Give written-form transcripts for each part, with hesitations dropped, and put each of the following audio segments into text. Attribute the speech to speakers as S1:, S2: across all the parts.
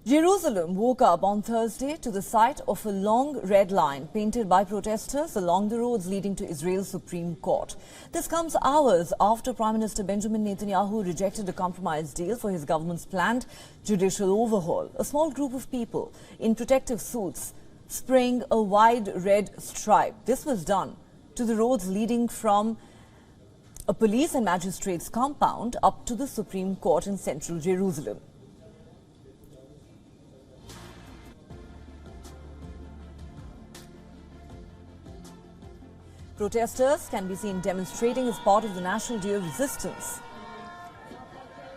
S1: Jerusalem woke up on Thursday to the sight of a long red line painted by protesters along the roads leading to Israel's Supreme Court. This comes hours after Prime Minister Benjamin Netanyahu rejected a compromise deal for his government's planned judicial overhaul. A small group of people in protective suits spraying a wide red stripe. This was done to the roads leading from a police and magistrates compound up to the Supreme Court in central Jerusalem. Protesters can be seen demonstrating as part of the National Day of Resistance.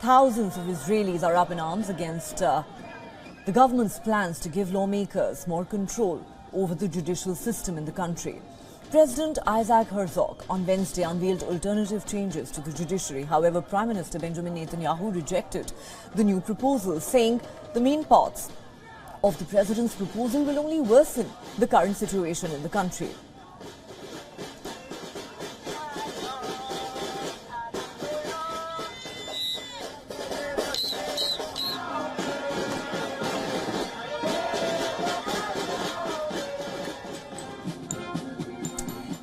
S1: Thousands of Israelis are up in arms against the government's plans to give lawmakers more control over the judicial system in the country. President Isaac Herzog on Wednesday unveiled alternative changes to the judiciary. However, Prime Minister Benjamin Netanyahu rejected the new proposal, saying the main parts of the president's proposal will only worsen the current situation in the country.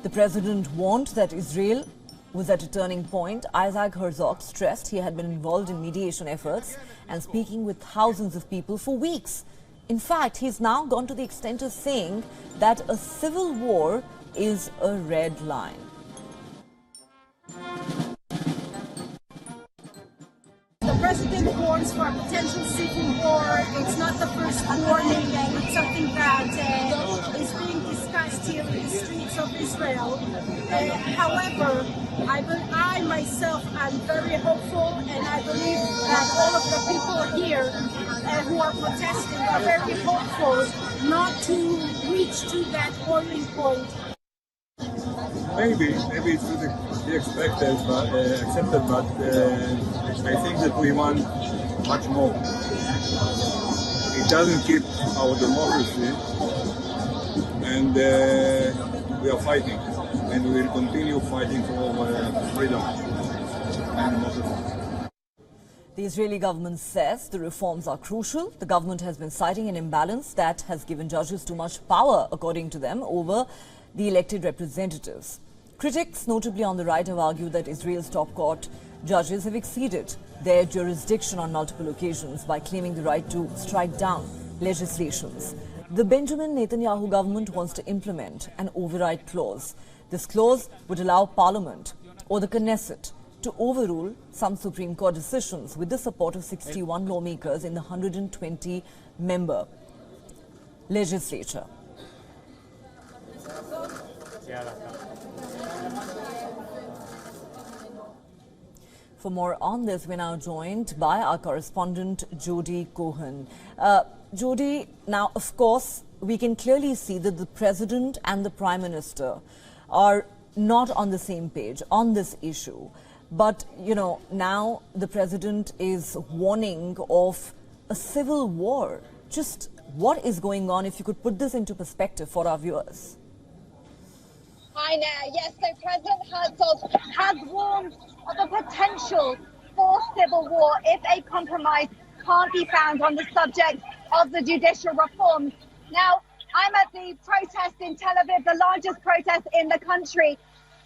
S1: The president warned that Israel was at a turning point. Isaac Herzog stressed he had been involved in mediation efforts and speaking with thousands of people for weeks. In fact, he's now gone to the extent of saying that a civil war is a red line.
S2: The president warns for a potential civil war. It's not the first warning, and it's something that is being discussed here in the streets of Israel. However, I myself am very hopeful, and I believe that all of the people here who are protesting are very hopeful not to reach to that boiling point.
S3: Maybe it should be accepted, but I think that we want much more. It doesn't keep our democracy, and we are fighting, and we will continue fighting for freedom and democracy.
S1: The Israeli government says the reforms are crucial. The government has been citing an imbalance that has given judges too much power, according to them, over the elected representatives. Critics, notably on the right, have argued that Israel's top court judges have exceeded their jurisdiction on multiple occasions by claiming the right to strike down legislations. The Benjamin Netanyahu government wants to implement an override clause. This clause would allow Parliament or the Knesset to overrule some Supreme Court decisions with the support of 61 lawmakers in the 120-member legislature. For more on this, we're now joined by our correspondent, Jody Cohen. Jody, now, of course, we can clearly see that the President and the Prime Minister are not on the same page on this issue. But, you know, now the President is warning of a civil war. Just what is going on, if you could put this into perspective for our viewers?
S4: Hi there. Yes, so President Herzog has warned of a potential for civil war if a compromise can't be found on the subject of the judicial reforms. Now, I'm at the protest in Tel Aviv, the largest protest in the country.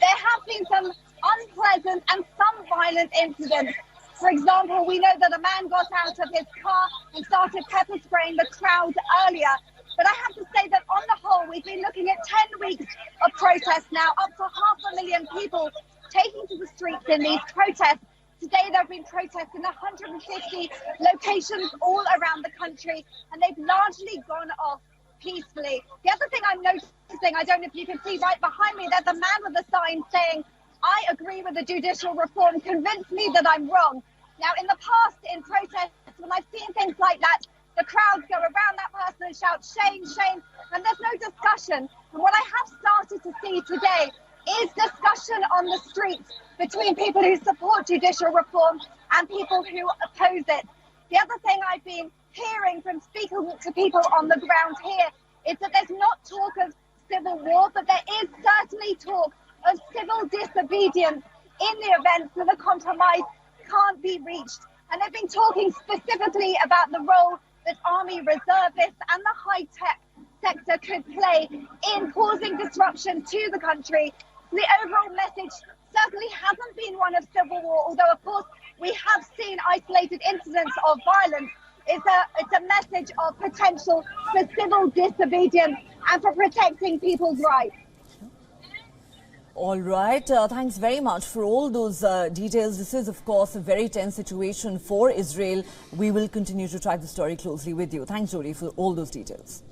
S4: There have been some unpleasant and some violent incidents. For example, we know that a man got out of his car and started pepper spraying the crowd earlier. But I have to say that on the whole, we've been looking at 10 weeks of protests now, up to 500,000 people taking to the streets in these protests. Today, there have been protests in 150 locations all around the country, and they've largely gone off peacefully. The other thing I'm noticing, I don't know if you can see right behind me, there's a man with a sign saying, "I agree with the judicial reform, convince me that I'm wrong." Now, in the past, in protests, when I've seen things like that, the crowds go around that person and shout, "Shame, shame," and there's no discussion. And what I have started to see today is discussion on the streets between people who support judicial reform and people who oppose it. The other thing I've been hearing from speaking to people on the ground here is that there's not talk of civil war, but there is certainly talk of civil disobedience in the event that a compromise can't be reached. And they've been talking specifically about the role that army reservists and the high-tech sector could play in causing disruption to the country. The overall message certainly hasn't been one of civil war, although of course we have seen isolated incidents of violence. It's a message of potential for civil disobedience and for protecting people's rights.
S1: All right. Thanks very much for all those details. This is, of course, a very tense situation for Israel. We will continue to track the story closely with you. Thanks, Jody, for all those details.